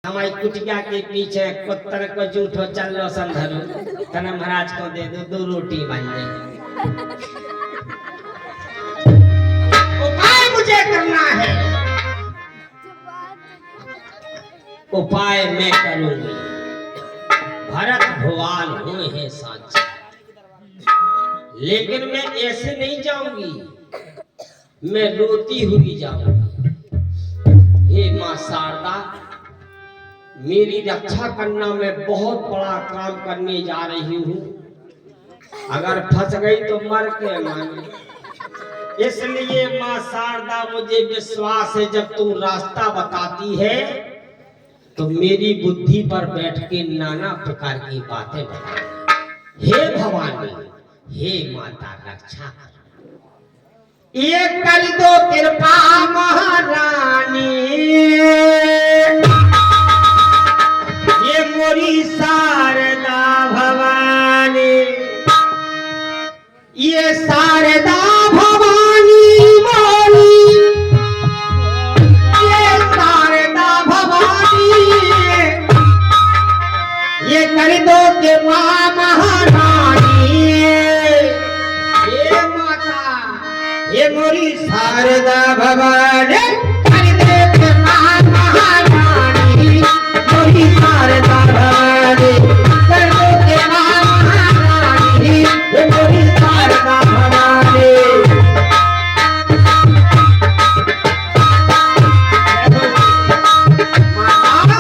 हमारी कुटिया के पीछे कुत्तर को जूठो चलो संधरो तना महाराज को दे दो 2 रोटी बन जाएगी। उपाय मुझे करना है, उपाय मैं करूंगी। भरत भुआल हुए हैं साची, लेकिन मैं ऐसे नहीं जाऊंगी, मैं रोती हुई जाऊंगी। हे मां शारदा, मेरी रक्षा करना मैं बहुत बड़ा काम करने जा रही हूँ। अगर फंस गई तो मर के माने, इसलिए मां शारदा मुझे विश्वास है जब तू रास्ता बताती है तो मेरी बुद्धि पर बैठ के नाना प्रकार की बातें बता। हे भवानी, हे माता रक्षा कर, ये कर दो कृपा महारानी, ये मोरी शारदा भवानी, ये शारदा भवानी मोरी, ये शारदा भवानी, ये कर दो कृपा महारानी, ये माता, ये मोरी शारदा भवानी, कर दो कृपा महारानी, मोरी शारदा भवानी, कर दो कृपा महारानी, ये मोरी शारदा भवानी। माता,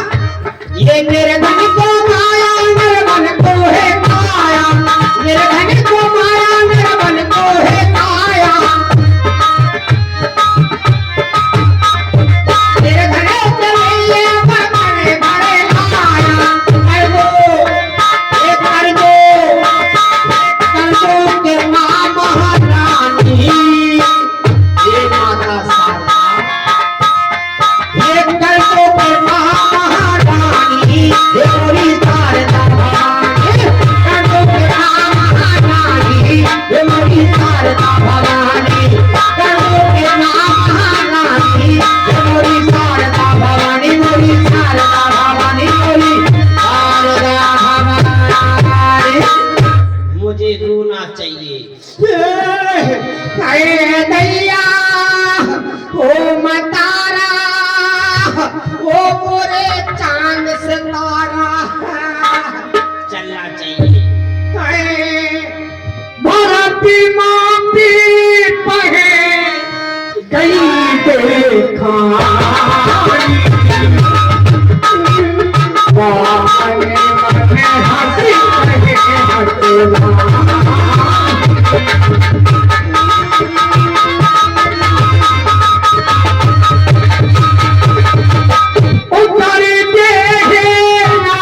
ये मेरे धन को माया, मेरे मन को है काया, मेरे धन को माया, मेरे मन को है काया, मेरे धन को लिए बड़े बड़े काया, कर दो, ये कर दो के मां महारानी, ये माता शारदा, ये कर दो के मां महारानी, ये मोरी शारदा भवानी, कर दो के मां महारानी, ये मोरी शारदा भवानी, कर दो के मां महारानी, ये मोरी शारदा भवानी, मोरी शारदा भवानी, मोरी शारदा भवानी। मुझे रोना चाहिए। अरे दैया ओ मतारा, ओ मोरे चांद सितारा, चलना चाहिए। भरती मापी पहे गई देखा, हंसी उतर देना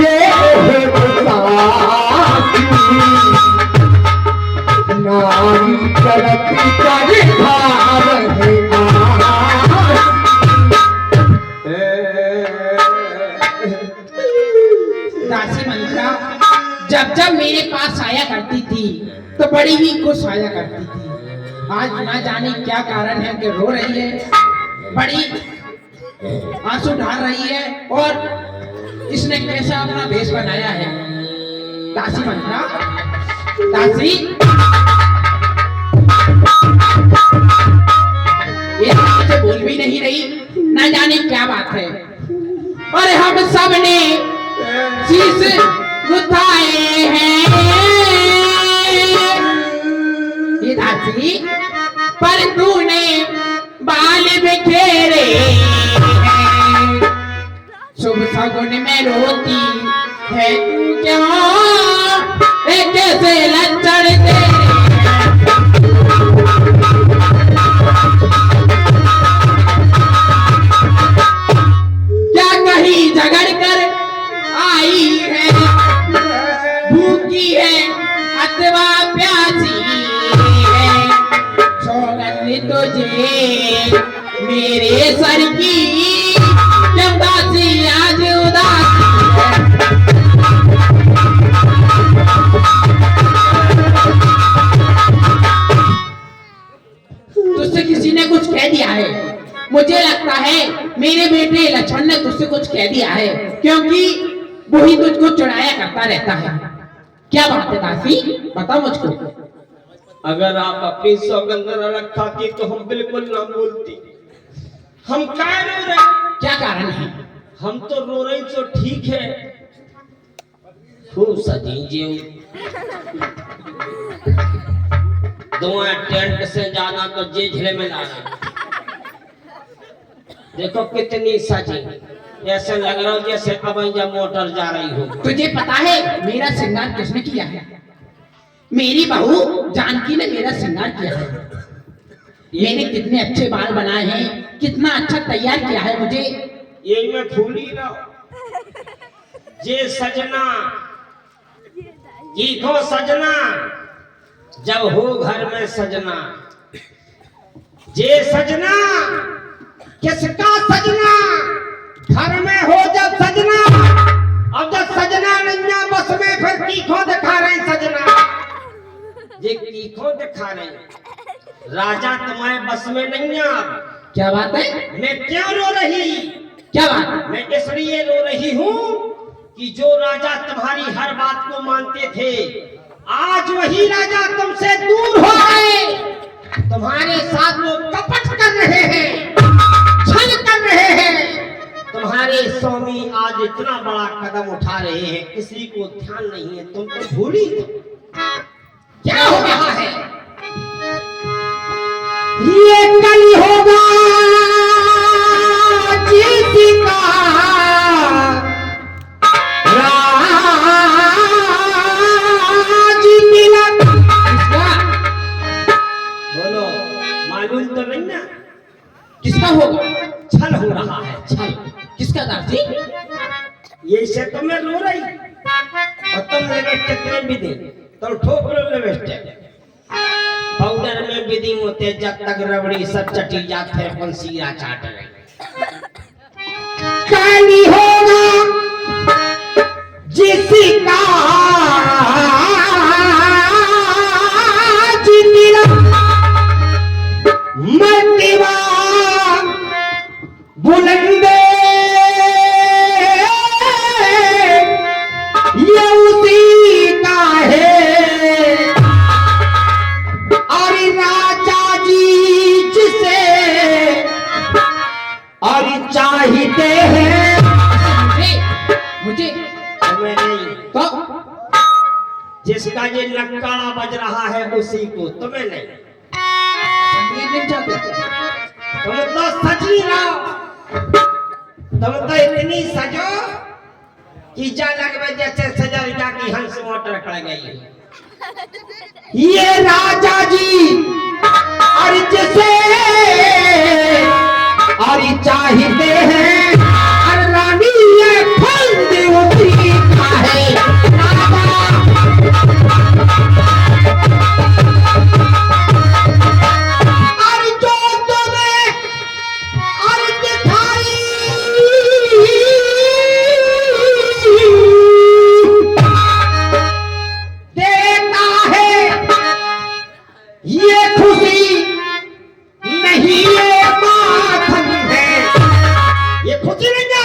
ये नारी चलती करे भार दासी मंत्रा जब जब मेरे पास आया करती थी तो बड़ी ही खुश आया करती थी। आज ना जाने क्या कारण है कि रो रही है, बड़ी आंसू ढाल रही है, और इसने कैसा अपना भेष बनाया है। दासी मंत्रा, दासी ये से बोल भी नहीं रही, ना जाने क्या बात है। और हम सब ने शीश गुथाए हैं ये दासी, पर तूने बाल बिखेरे हैं। शुभ सगुन में रोती है तू क्यों, कैसे लक्षण तेरे क्या कहीं झगड़ कर आई है, भूखी है अथवा प्यासी है, सौगंध तुझे मेरे मेरे बेटे लक्ष्मण ने तुझसे कुछ कह दिया है, क्योंकि वही तुझको चुराया करता रहता है। क्या बात है दासी, बताओ मुझको। अगर आप अपनी सौगंध न रखाती तो हम बिल्कुल ना बोलती। हम क्या रो रहे? क्या कारण है? हम तो रो रहे तो ठीक है। खूब सजी जीव दुआ टेंट से जाना तो जेझले में लाना। देखो कितनी सजी, ऐसे लग रहा हो जैसे अब जब मोटर जा रही हो। तुझे पता है मेरा श्रृंगार किसने किया है? मेरी बहू जानकी ने मेरा श्रृंगार किया है। मैंने कितने अच्छे बाल बनाए हैं, कितना अच्छा तैयार किया है मुझे। यही मैं फूल ही रहा। जे सजना देखो सजना जब हो घर में सजना, जे सजना किसका सजना घर में हो जब सजना। अब जब सजना नहीं बस में फिर तीखो दिखा रहे सजना। ये तीखो दिखा रहे राजा तुम्हारे बस में नहीं। अब क्या बात है? मैं क्यों रो रही? क्या बात है? मैं इसलिए रो रही हूँ कि जो राजा तुम्हारी हर बात को मानते थे, आज वही राजा तुमसे दूर हो गए। तुम्हारे साथ वो कपट कर रहे हैं, छल कर रहे हैं। तुम्हारे स्वामी आज इतना बड़ा कदम उठा रहे हैं, किसी को ध्यान नहीं है। तुम तो भूली क्या हो रहा है? ये कल होगा जिसका राज तिलक। बोलो, मालूम तो नहीं ना किसका होगा? छल हो रहा है, छल। किसका दासी? ये से तो मैं रो रही और तुम लिपस्टिक में भी दे तो ठोक लो लिपस्टिक। पाउडर में विधि होते जब तक रबड़ी सब चटी जाते हैं पंसीरा चाट रहे। काली होगा जिसका जिंदगी मर्तिवा बुलंदे ये उसी का है। और राजा जी जिसे और चाहते हैं मुझे तुम्हें नहीं, तो जिसका ये नक्कारा बज रहा है उसी को, तुम्हें नहीं। नहीं चाहते। तुम तो सजी रहो, तुम तो इतनी सजो कि जा लगवे जैसे सजल जाकी हंस मोटर खड़ गई। ये राजा जी और जिसे और चाहते हैं और रानी ये फंद उसी का है। और जो तुम्हें और दिखाई देता है ये खुशी नहीं, ये मातम है। ये खुशी नहीं ना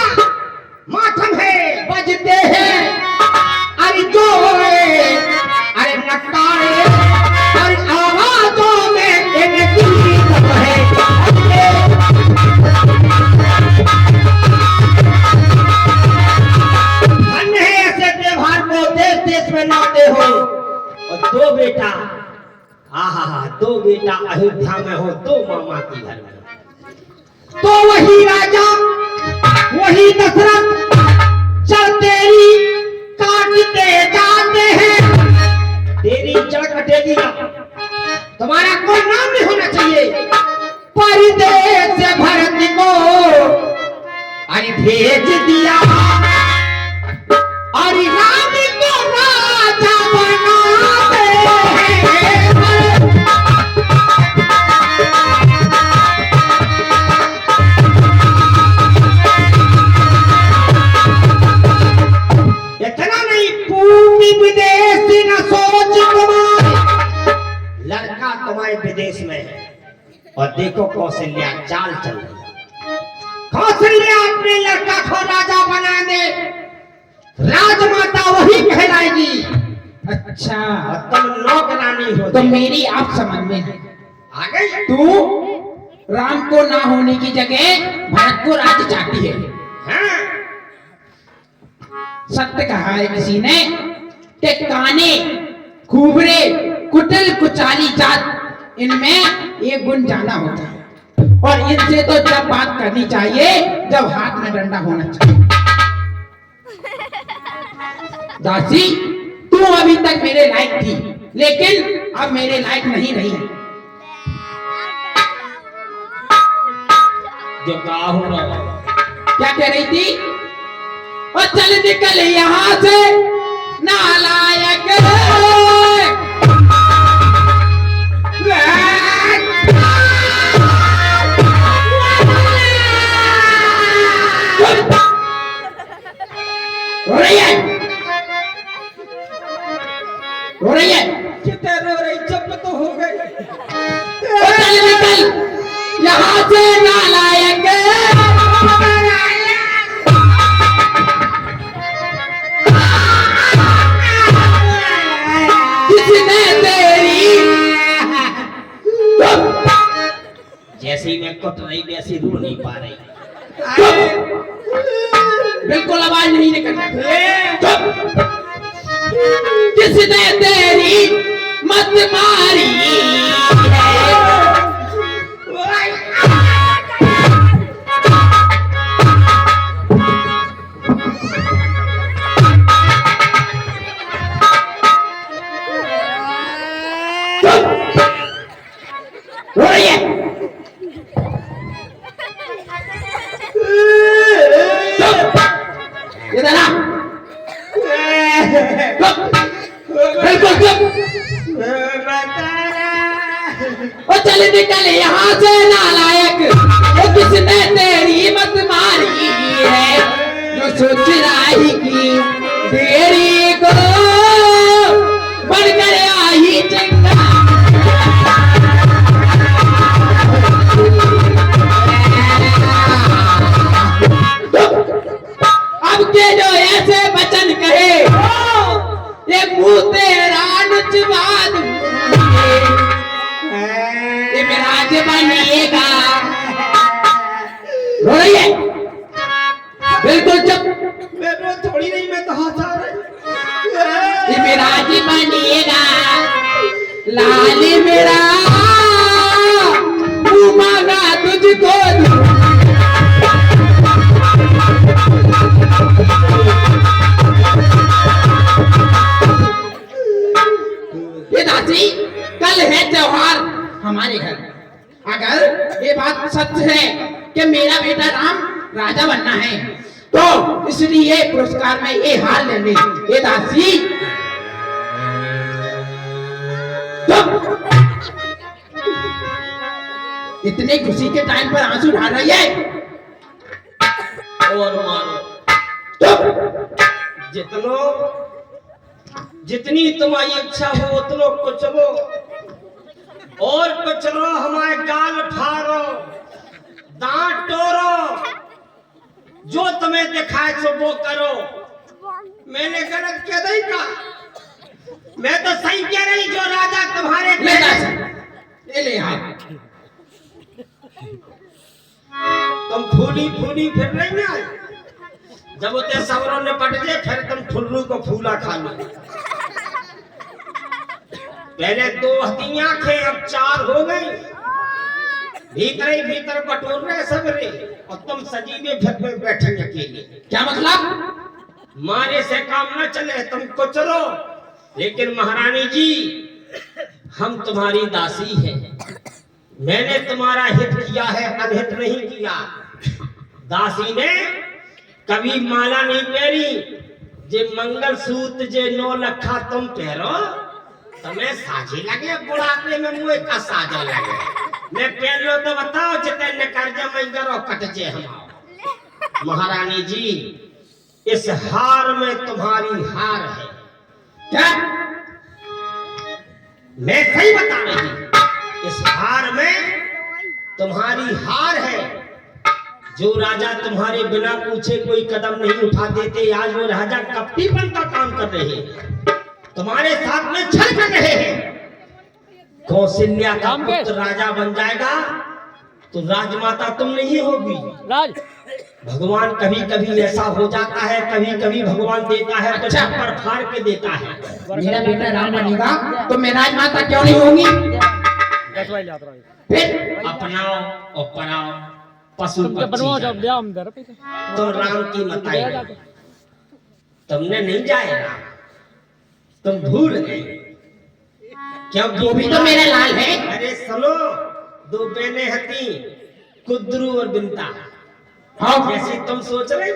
मातम है। बजते हैं अरे जोरे अरे नकारे और आवाजों में इनकी दम है। धन्य है ऐसे त्योहार को देश देश में लाते हो। और दो बेटा दो बेटा अयोध्या में हो, दो मामा के घर में, तो वही राजा वही दशरथ चल तेरी काटते जाते हैं। तेरी जड़ कटेगी ना, तुम्हारा कोई नाम नहीं होना चाहिए। परदेश से भरत को अरे भेज दिया और राम को राजा बनाते हैं। इतना नहीं, पूरी विदेशी न सोच तुम्हारे, लड़का तुम्हारे विदेश में है और देखो कौशल्या चाल चल रही है। कौशल्या पहले अपने लड़का को राजा बना दे, राजमाता वही कहलाएगी। अच्छा, और तुम नौकरानी हो। तो मेरी आप समझ में है। आ गई? तू राम को ना होने की जगह भरत को राज्य चाहती है। हाँ। सत्य कहा है किसी ने कि काने, खूबरे, कुटिल, कुचाली जात, इनमें एक गुण जाना होता है, और इनसे तो जब बात करनी चाहिए जब हाथ में डंडा होना चाहिए। दासी, तू अभी तक मेरे लायक थी, लेकिन अब मेरे लायक नहीं रही। जो कहा हो रहा, क्या कह रही थी? और चल निकल यहाँ से नालायक। रो रही है, रो रही है, कितने रो रही, चुप तो हो गई। और चल निकल यहाँ से नालायक। किसने तेरी, जैसी मैं कुट रही वैसी रो नहीं पा रही। बिल्कुल आवाज नहीं निकल रही। चुप। किसने तेरी मत मारी है? रो रही है। इधर आ। बिल्कुल चुप। और चल निकल यहाँ से नालायक। वो किसने तेरी मत मारी है? जो सोच राही की देरी को बढ़कर आई चंगा। अब के जो ऐसे वचन कहे, ये मुंह तेरा नचवा दूंगी, ये मेरा राज बनिएगा। रो रही है? बिल्कुल चुप। मैं रो थोड़ी नहीं, मैं तो हंसा रही। ये मेरा राज बनिएगा, लाल मेरा मुंह मांगा तुझको दूं। ये दासी, कल है त्योहार हमारे घर। अगर ये बात सच है कि मेरा बेटा राम राजा बनना है, तो इसलिए पुरस्कार में ये हार ले ले। ये दासी, इतने खुशी के टाइम पर आंसू ढाल रही है। और मारो, जितनी तुम्हारी इच्छा हो उतनो कुचलो, और कुचलो, हमारे गाल फाड़ो, दांत तोड़ो, जो तुम्हें दिखाए सो वो करो। मैंने गलत क्या नहीं कहा, मैं तो सही कह रही। जो राजा तुम्हारे ले दासी, ले हाथ। तुम फूली फूली फिर रही ना, जब उते सवरों ने पट जाए फिर तुम फुल्लू को फूला खा लो। पहले 2 हथियां थे, अब 4 हो गई। भीतर ही भीतर बटोर रहे सब रे, और तुम सजी में घर में बैठे अकेले। क्या मतलब? मारे से काम न चले, तुम को चलो। लेकिन महारानी जी, हम तुम्हारी दासी हैं, मैंने तुम्हारा हित किया है, अनहित नहीं किया। दासी ने कभी माला नहीं पहरी, जे मंगल सूत्र जे 9 लखा तुम पहरो, तुम्हें साझी लगे, बुढ़ापे में मुँह का साजा लगे। मैं पहन लो तो बताओ, जितने कर्जा में करो कट जे हम। महारानी जी, इस हार में तुम्हारी हार है। क्या? मैं सही बता रही हूँ, इस हार में तुम्हारी हार है। जो राजा तुम्हारे बिना पूछे कोई कदम नहीं उठा देते, आज वो राजा कपटीपन का काम कर रहे हैं, तुम्हारे साथ में छल कर रहे हैं। कौशल्या का पुत्र राजा बन जाएगा तो राजमाता तुम नहीं होगी। भगवान कभी कभी ऐसा हो जाता है, कभी कभी भगवान देता है तो छप्पर फाड़ के देता है। मेरा बेटा राम बनेगा तो मैं राजमाता क्यों नहीं होंगी? फिर अपनाओ और पराओ पशु पक्षी तो राम की मताई तुमने नहीं जाए राम, तुम भूल गए क्योंकि वो भी तो मेरा लाल है। अरे सुनो, दो बहनें हती कुद्रू और बिंता। हाँ जैसी तुम सोच रहे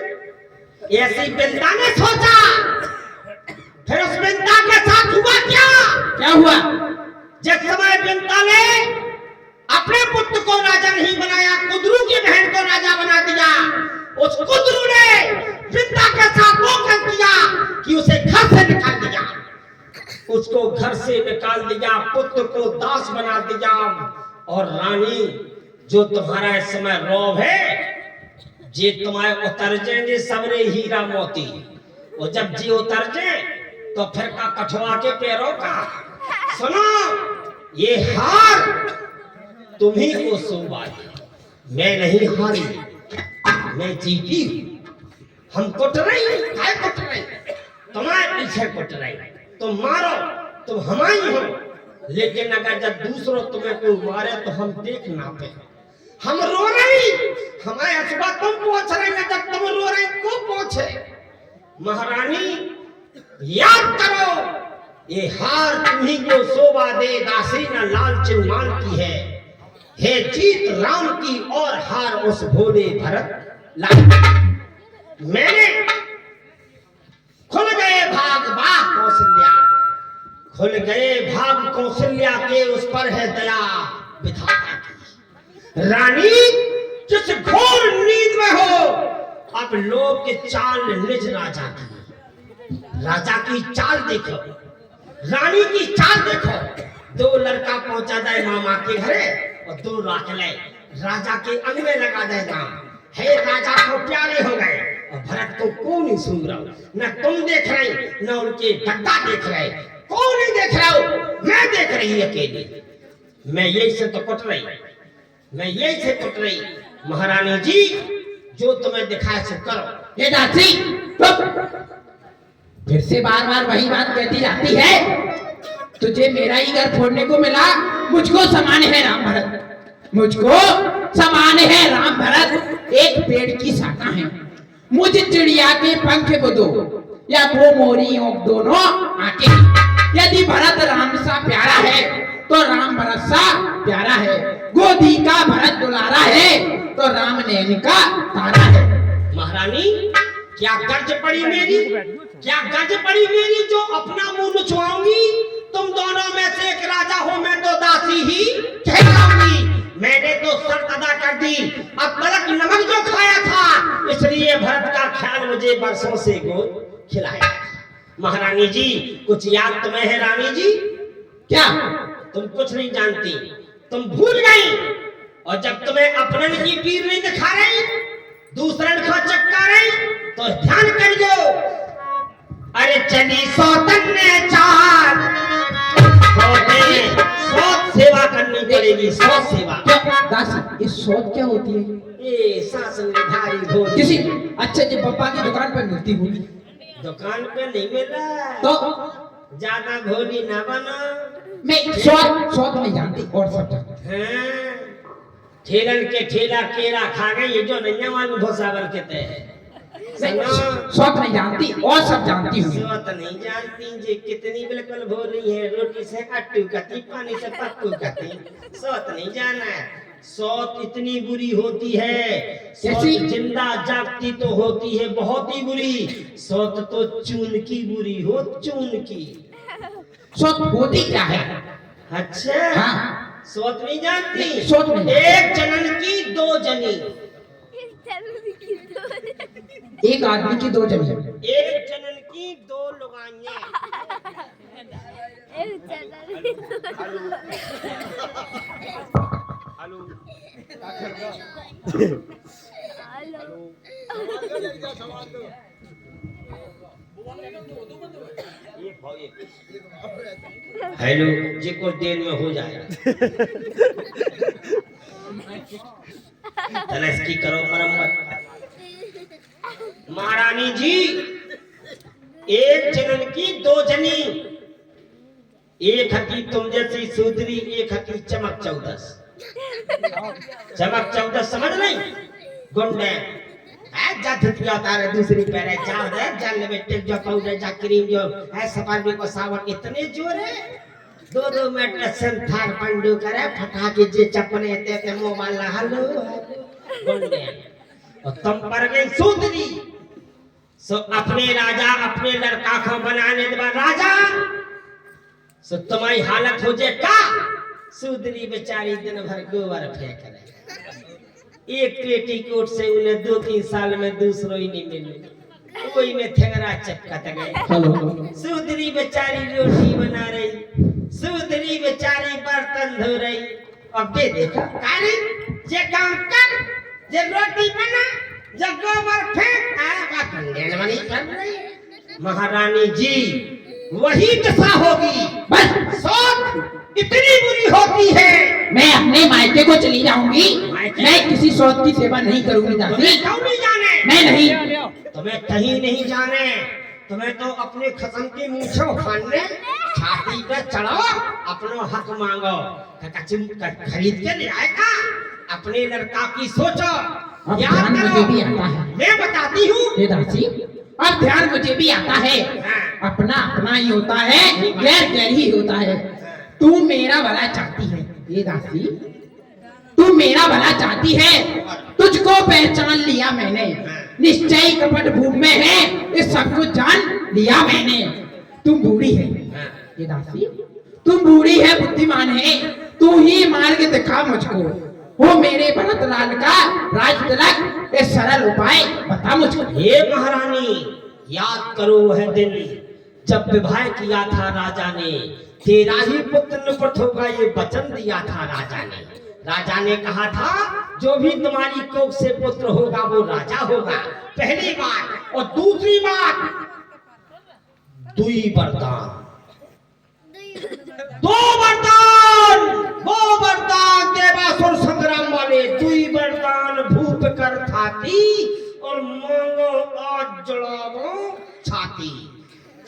ऐसी बिंता ने सोचा, फिर उस बिंता के साथ हुआ क्या? क्या हुआ? जिस समय बिंता ने अपने पुत्र को राजा नहीं बनाया, कुद्रू की बहन को राजा बना दिया, उस कुद्रू ने बिंता के साथ वो कर दिया कि उसे घर से निकाल दिया, उसको घर से निकाल दिया, पुत्र को दास बना दिया। और रानी जो तुम्हारा इस समय रौब है, जे तुम्हारे उतर जाएंगे सबरे हीरा मोती, और जब जी उतर जाए तो फिर का कठवा के पैरों का। सुनो, ये हार तुम्ही को शोभा, मैं नहीं हारी, मैं जीती। हम कुट रही है, कुट रही तुम्हारे पीछे कुट रही, तुम मारो, तुम हमारी हो, लेकिन अगर जब दूसरों तुम्हें कोई मारे तो हम देख ना पे। हम रो रही, हमारे अथवा तुम पहुंच रहे हैं, जब तुम रो रही को पहुंचे। महारानी याद करो, ये हार तुम्ही को शोभा दे, दासी न लाल चिन्माल की है जीत राम की और हार उस भोले भरत लाल। मैंने खुल गए भाग वाह कौशल्या, खुल गए भाग कौशल्या के, उस पर है दया विधाता की। रानी जिस घोर नींद में हो, अब लोग के चाल निज राजा की, राजा की चाल देखो, रानी की चाल देखो। दो लड़का पहुंचा दे मामा के घरे और दो राख ले राजा के अंग में लगा देगा, है राजा को प्यारे हो गए। और भरत को कौन नहीं सुन रहा, न तुम देख रहे न उनके गद्दा देख रहे, कौन नहीं देख रहा हो, मैं देख रही अकेली। मैं यही से तो कुट रही, मैं यही से कुट रही। महारानी जी जो तुम्हें दिखाया सो करो। ये दासी फिर से बार बार वही बात कहती जाती है। तुझे मेरा ही घर फोड़ने को मिला, मुझको समान है राम भरत, मुझको समान है राम भरत। एक पेड़ की शाखा है, मुझ चिड़िया के पंख वो दो, या वो मोरी दोनों आके। यदि भरत राम सा प्यारा है तो राम भरत सा प्यारा है, गोदी का भरत दुलारा है तो राम नैन का तारा है। महारानी क्या गर्ज पड़ी मेरी, क्या गर्ज पड़ी मेरी, जो अपना मुंह नुचवाऊंगी। तुम दोनों में से एक राजा हो, मैं तो दासी ही कहलाऊंगी। मैंने तो शर्त अदा कर दी, अब तलक नमक जो खाया था, इसलिए भरत का ख्याल मुझे बरसों से गोद खिलाया। महारानी जी कुछ याद तुम्हें है? रानी जी क्या तुम कुछ नहीं जानती, तुम भूल गई। और जब तुम्हें अपनन की पीर नहीं दिखा रही, दूसरन को चक्का रही, तो ध्यान करियो। अरे चली सौतन ने चाल, सौत सेवा करनी पड़ेगी, सौत सेवा। दासी, ये सौत क्या होती है? ये सासन में भारी भोज किसी अच्छे जी पप्पा की दुकान पर मिलती होगी। दुकान पे नहीं मिल रहा तो ज्यादा भोली ना बना। मैं सौत नहीं जानती और सब जानती। हाँ, ठेलन के ठेला केला खा गए, ये जो नैया वाली भोसावर कहते हैं। सौत नहीं जानती और सब जानती हूँ। सौत नहीं जानती जी, कितनी बिल्कुल भोली है, रोटी से अट्टू कती, पानी से पप्पू कती। सौत नहीं जाना है, सौत इतनी बुरी होती है, सौत जिंदा जागती तो होती है बहुत ही बुरी, सौत तो चून की बुरी हो, चून की। सौत होती क्या है? अच्छा हाँ। सौत नहीं जानती? सौत नहीं। एक जनन की दो जनी, एक आदमी की दो जनी, एक जनन की दो लुगाइयां। हेलो जी, कुछ देर में हो जाएगा। चलो इसकी करो मरम्मत। महारानी जी, एक जनन की दो जनी, एक हकी तुम जैसी सुधरी, एक हकी चमक चौदस। चमक चौदस समझ नहीं? गुंडे जा धुतिया तारे दूसरी पैरे जाओ रे, जा लिपस्टिक जो पाउडर जा क्रीम जो है सफारी को सावन इतने जोर है। दो मिनट सन थार पंडू करे फटाके जे चपने ते मोबाइल हलो गुंडे। और तुम पर गई सुधरी सो अपने राजा अपने लड़का को बनाने दे राजा सो तुम्हारी हालत हो जाए का। सुधरी बेचारी दिन भर गोबर फेंक रहे, एक पेटीकोट से उन्हें 2-3 साल में दूसरों ही नहीं मिले, कोई में थेगरा चक्कत गए। सुधरी बेचारी रोटी बना रही, सुधरी बेचारी बर्तन धो रही। अब दे देखा कारी जे काम कर, जे रोटी बना, जे गोबर फेंक, बात मनी कर रही। महारानी जी वही दशा होगी, बस सोच इतनी बुरी होती है। मैं अपने मायके को चली जाऊंगी, मैं किसी सौत की सेवा नहीं करूंगी दादी। तुम्हें क्यों नहीं जाने? मैं नहीं, तुम्हें कहीं नहीं जाने। तुम्हें तो अपने खत्म की मूंछों उखाड़ने छाती पे चढ़ो, अपनो हक मांगो। खरीद के ले आएगा, अपने लड़का की सोचो। अब ध्यान मुझे भी आता है, मैं बताती हूँ ये दासी, अब ध्यान मुझे भी आता है। अपना अपना ही होता है, गैर गैर ही होता है। तू मेरा भला चाहती है ये दासी, तू मेरा भला चाहती है। तुझको पहचान लिया मैंने, निश्चय कपट भूमि में है, इस सब कुछ जान लिया मैंने। तुम बूढ़ी है ये दासी, तुम बूढ़ी है, बुद्धिमान है, तू ही मार्ग दिखा मुझको। वो मेरे भरत लाल का राज तिलक, एक सरल उपाय बता मुझको। हे महारानी, याद करो वह दिन जब विवाह किया था राजा ने, तेरा ही पुत्र निपट होगा ये वचन दिया था राजा ने। राजा ने कहा था जो भी तुम्हारी कोख से पुत्र होगा वो राजा होगा, पहली बात। और दूसरी बात, दुई वरदान, दो वरदान, वो वरदान देवासुर संग्राम वाले दुई वरदान भूप कर थाती और मांगो आज जड़ावो छाती।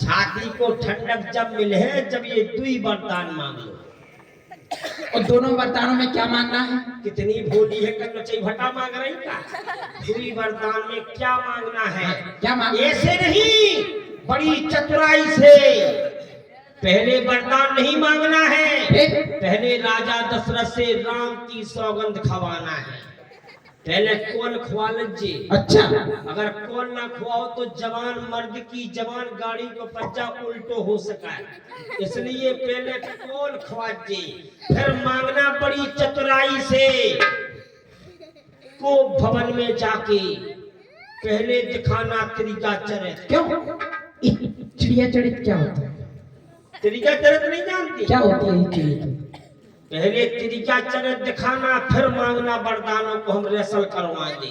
छाती को ठंडक जब मिले जब ये दुई वरदान मांग लो। और दोनों वरदानों में क्या मांगना है? कितनी भोली है, कन्नौची भट्टा मांग रही का। दुई वरदान में क्या मांगना है? क्या मांगना? ऐसे नहीं, बड़ी चतुराई से। पहले वरदान नहीं मांगना है, पहले राजा दशरथ से राम की सौगंध खवाना है। पहले कौन खवा लीजिए। अच्छा, अगर कौन ना खुआओ तो जवान मर्द की जवान गाड़ी को पज्जा उल्टो हो सका है, इसलिए पहले कौन खवाइए। फिर मांगना बड़ी चतुराई से। को भवन में जाके पहले दिखाना तरीका चरित। क्यों? चिड़िया चरित क्या होता है? तरीका चरित नहीं जानती? क्या होती है चिड़िया? पहले तरीका चरित दिखाना, फिर मांगना वरदानों को हम रेसल करवा दे।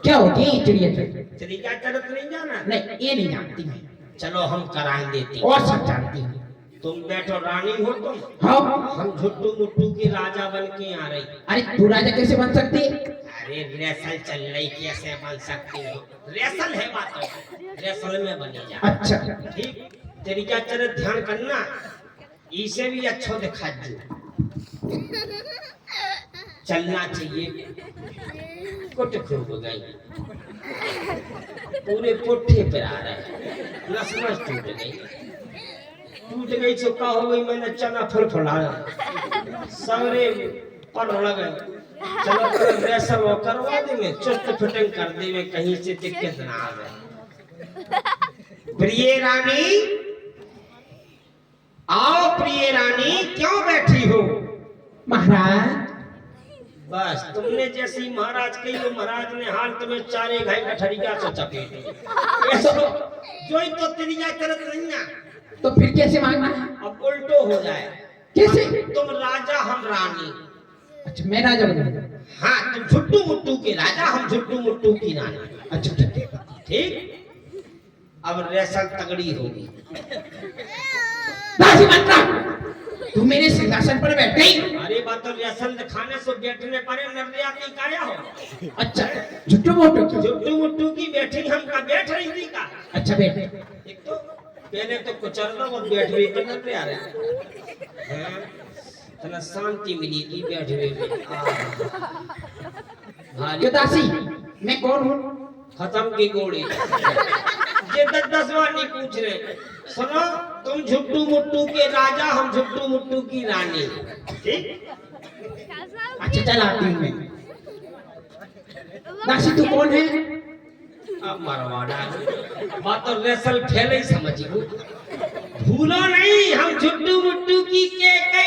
क्या होती है चिड़िया चरित? तरीका चरित नहीं जाना? नहीं, ये नहीं जानती मैं। चलो हम करा देते। और सब जानती हूँ। तुम बैठो रानी हो तुम, हाँ, हम झुट्टू मुट्टू के राजा बन के आ रही। अरे तू राजा कैसे बन सकती है? अरे रेसल चल रही, कैसे बन सकती हो? रेसल है बात, रेसल में बनी जा। अच्छा ठीक, तरीका चरित ध्यान करना, इसे भी अच्छा दिखा दो। चलना चाहिए। कुट खूब गई, पूरे पुट्ठे पर आ रहे, नस नस टूट गई तो का हो गई, मैंने चना फड़फड़ाया सारे पर लगे। चलो रेसल वो करवा देंगे, चुस्त फिटिंग कर देंगे, कहीं से दिक्कत ना आवे। प्रिय रानी, आओ प्रिय रानी, क्यों बैठी हो? महाराज, बस तुमने जैसी महाराज कही तो महाराज ने हाल तुम्हें चारे घाई कठरिया से चपेट। ऐसा जो ही तो तरीका चरित नहीं ना। तो फिर कैसे मांगना है? अब उल्टो हो जाए। कैसे? तुम राजा हम रानी। अच्छा, मैं राजा बनूंगा। हाँ तुम झुट्टू मुट्टू के राजा, हम झुट्टू मुट्टू की रानी। अच्छा ठीक है। ठीक, अब रेसल तगड़ी होगी। दासी मंत्रा, तू मेरे सिंहासन पर बैठ गई। अरे बात तो रेसल दिखाने से बैठने पड़े, नरिया की काया हो। अच्छा, झुट्टू मोटू की। झुट्टू मुट्टू की बैठी हम का बैठ रही थी का। अच्छा बैठ। एक तो पहले तो कुचल दो और बैठ भी तो न आ रहे हैं, इतना शांति मिली थी बैठ भी। क्यों दासी, मैं कौन हूँ? खत्म की गोली। ये 10 बार नहीं पूछ रहे। सुनो, तुम झुट्टू मुट्टू के राजा, हम झुट्टू मुट्टू की रानी। ठीक, अच्छा चल आती हूँ मैं। दासी तू कौन है? अब मरवाड़ा बात तो रेसल खेले ही समझी। भूलो नहीं, हम झुट्टू मुट्टू की के कई